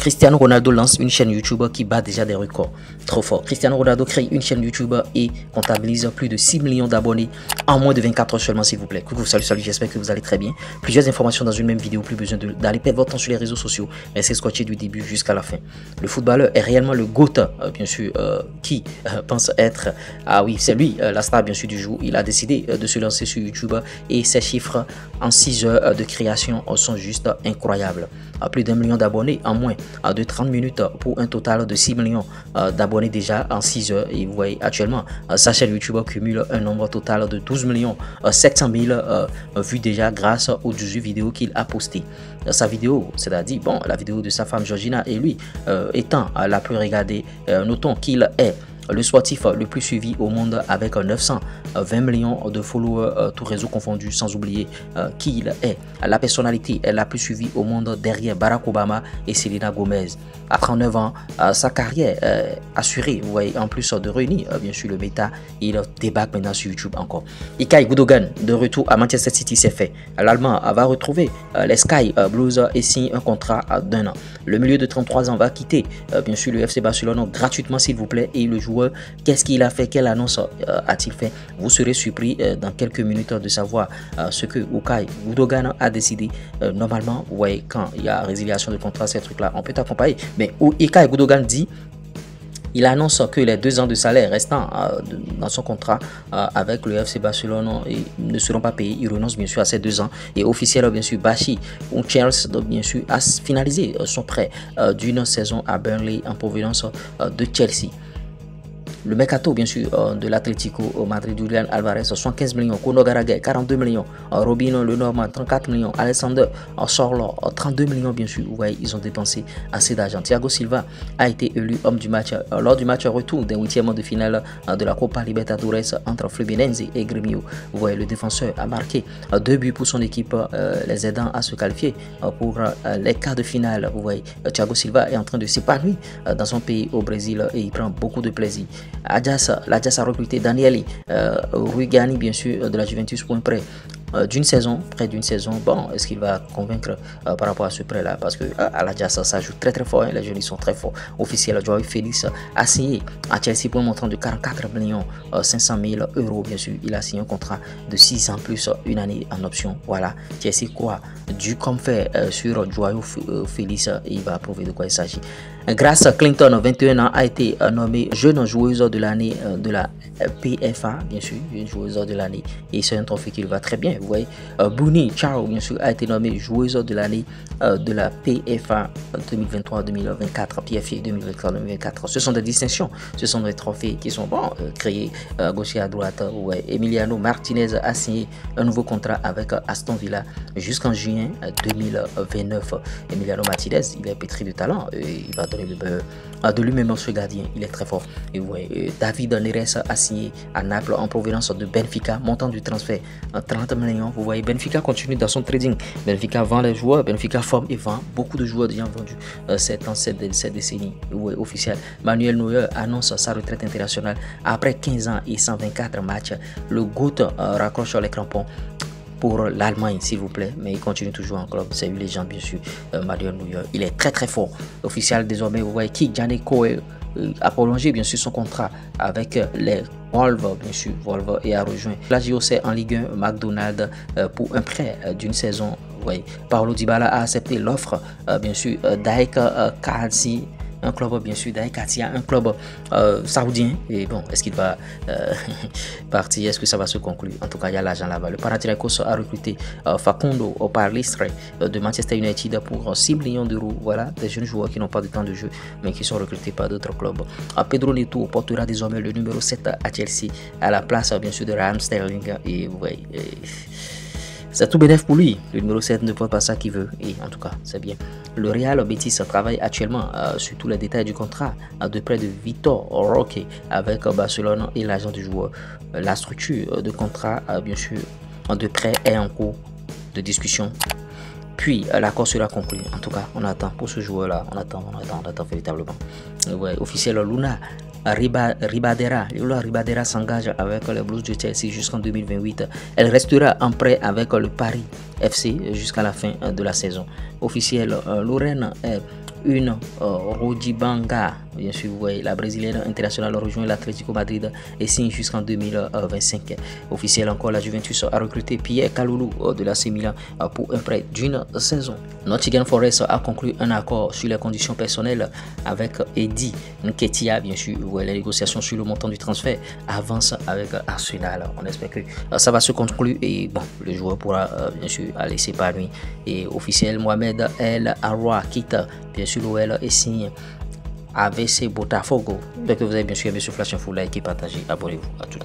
Cristiano Ronaldo lance une chaîne YouTube qui bat déjà des records. Trop fort. Cristiano Ronaldo crée une chaîne YouTube et comptabilise plus de 6 millions d'abonnés en moins de 24 heures seulement, s'il vous plaît. Coucou, salut, j'espère que vous allez très bien. Plusieurs informations dans une même vidéo, plus besoin d'aller perdre votre temps sur les réseaux sociaux. Restez scotché du début jusqu'à la fin. Le footballeur est réellement le GOAT, bien sûr, qui pense être... Ah oui, c'est lui, la star, bien sûr, du jour. Il a décidé de se lancer sur YouTube et ses chiffres en 6 heures de création sont juste incroyables. Plus d'1 million d'abonnés en moins de 30 minutes pour un total de 6 millions d'abonnés déjà en 6 heures. Et vous voyez actuellement, sa chaîne YouTube cumule un nombre total de 12 700 000 vues déjà grâce aux 18 vidéos qu'il a postées. Sa vidéo, c'est-à-dire bon, la vidéo de sa femme Georgina et lui étant la plus regardée, notons qu'il est le sportif le plus suivi au monde avec 920 millions de followers, tout réseau confondu, sans oublier qu'il est la personnalité la plus suivie au monde derrière Barack Obama et Selena Gomez. À 39 ans, sa carrière assurée, vous voyez, en plus de réunir bien sûr le bêta, il débarque maintenant sur YouTube encore. Ilkay Gundogan, de retour à Manchester City, c'est fait. L'Allemand va retrouver les Sky Blues et signe un contrat d'1 an. Le milieu de 33 ans va quitter bien sûr le FC Barcelone gratuitement, s'il vous plaît, et le joueur, qu'est-ce qu'il a fait, quelle annonce a-t-il fait? Vous serez surpris dans quelques minutes de savoir ce que Ilkay Gundogan a décidé. Normalement, vous voyez, quand il y a résiliation de contrat, ces trucs-là, on peut t'accompagner. Mais Ilkay Gundogan dit, il annonce que les 2 ans de salaire restants dans son contrat avec le FC Barcelone ne seront pas payés. Il renonce bien sûr à ces 2 ans. Et officiel, bien sûr, Bachi ou Chelsea, bien sûr, a finalisé son prêt d'une saison à Burnley en provenance de Chelsea. Le mercato, bien sûr, de l'Atlético Madrid, Julian Alvarez, 75 millions, Conor Gallagher, 42 millions, Robinho Lenormand, 34 millions, Alexander Sorloth, 32 millions, bien sûr. Vous voyez, ils ont dépensé assez d'argent. Thiago Silva a été élu homme du match lors du match retour d'un 8e de finale de la Copa Libertadores entre Fluminense et Grêmio. Vous voyez, le défenseur a marqué 2 buts pour son équipe, les aidant à se qualifier pour les quarts de finale. Vous voyez, Thiago Silva est en train de s'épanouir dans son pays au Brésil et il prend beaucoup de plaisir. L'Ajax a recruté Daniele Rugani, bien sûr, de la Juventus pour un prêt d'une saison, près d'une saison. Bon, est-ce qu'il va convaincre par rapport à ce prêt là, parce que à l'Ajax ça joue très fort, hein, les jeunes sont très forts. Officiel, Joao Félix a signé à Chelsea pour un montant de 44 millions 500 000 euros, bien sûr. Il a signé un contrat de 6 ans plus une année en option. Voilà, Chelsea croit du comme fait sur Joao Félix et il va prouver de quoi il s'agit. Grace Clinton, 21 ans, a été nommée jeune joueuse de l'année de la PFA, bien sûr, une joueuse de l'année, et c'est un trophée qui lui va très bien. Vous voyez, Bouni Chao, bien sûr, a été nommée joueuse de l'année de la PFA 2023-2024, PFA 2023-2024. Ce sont des distinctions, ce sont des trophées qui sont bon, créés à gauche et à droite. Ouais. Emiliano Martinez a signé un nouveau contrat avec Aston Villa jusqu'en juin 2029. Emiliano Martinez, il est pétri de talent, il va donner le beurre de lui-même ce gardien, il est très fort. Et ouais, David Neres a signé à Naples en provenance de Benfica, montant du transfert 30 millions. Vous voyez, Benfica continue dans son trading. Benfica vend les joueurs, Benfica forme et vend beaucoup de joueurs déjà vendus cette décennie. Ouais, officiel. Manuel Neuer annonce sa retraite internationale après 15 ans et 124 matchs. Le GOAT raccroche les crampons pour l'Allemagne, s'il vous plaît, mais il continue toujours en club. C'est une légende, bien sûr. Manuel Neuer, il est très fort. Officiel désormais, vous voyez, qui Janeko a prolongé bien sûr son contrat avec les Wolves, bien sûr, Wolves, et a rejoint la JOC en Ligue 1 McDonald's pour un prêt d'une saison. Vous voyez, Paulo Dybala a accepté l'offre, bien sûr, d'AEK Kazi, un club, bien sûr, d'Aikatia, un club saoudien. Et bon, est-ce qu'il va partir? Est-ce que ça va se conclure? En tout cas, il y a l'argent là-bas. Le Panathinaikos a recruté Facundo Parlistre de Manchester United pour 6 millions d'euros. Voilà, des jeunes joueurs qui n'ont pas de temps de jeu, mais qui sont recrutés par d'autres clubs. Pedro Neto portera désormais le numéro 7 à Chelsea, à la place, bien sûr, de Raheem Sterling. Et vous voyez, c'est tout bénéf pour lui. Le numéro 7 ne peut pas ça qu'il veut. Et en tout cas, c'est bien. Le Real Betis travaille actuellement sur tous les détails du contrat de près de Vitor Roque avec Barcelone et l'agent du joueur. La structure de contrat, bien sûr, de prêt est en cours de discussion. Puis l'accord sera conclu. En tout cas, on attend pour ce joueur-là. On attend véritablement. Ouais, officiel Luna Ribadera s'engage avec les Blues de Chelsea jusqu'en 2028. Elle restera en prêt avec le Paris FC jusqu'à la fin de la saison. Officiel, Lorraine est une. Rodi Banga, bien sûr, vous voyez, la brésilienne internationale rejoint l'Atlético Madrid et signe jusqu'en 2025. Officiel encore, la Juventus a recruté Pierre Kalulu de l'AC Milan pour un prêt d'une saison. Nottingham Forest a conclu un accord sur les conditions personnelles avec Eddie Nketiah, bien sûr. Vous voyez, les négociations sur le montant du transfert avancent avec Arsenal. On espère que ça va se conclure et bon, le joueur pourra bien sûr aller s'épanouir. Et officiel, Mohamed El Arwa quitte bien sûr l'OL et signe AVC Botafogo. Dès que vous avez bien sûr aimé ce Flash Info, likez, partagez, abonnez-vous à tout.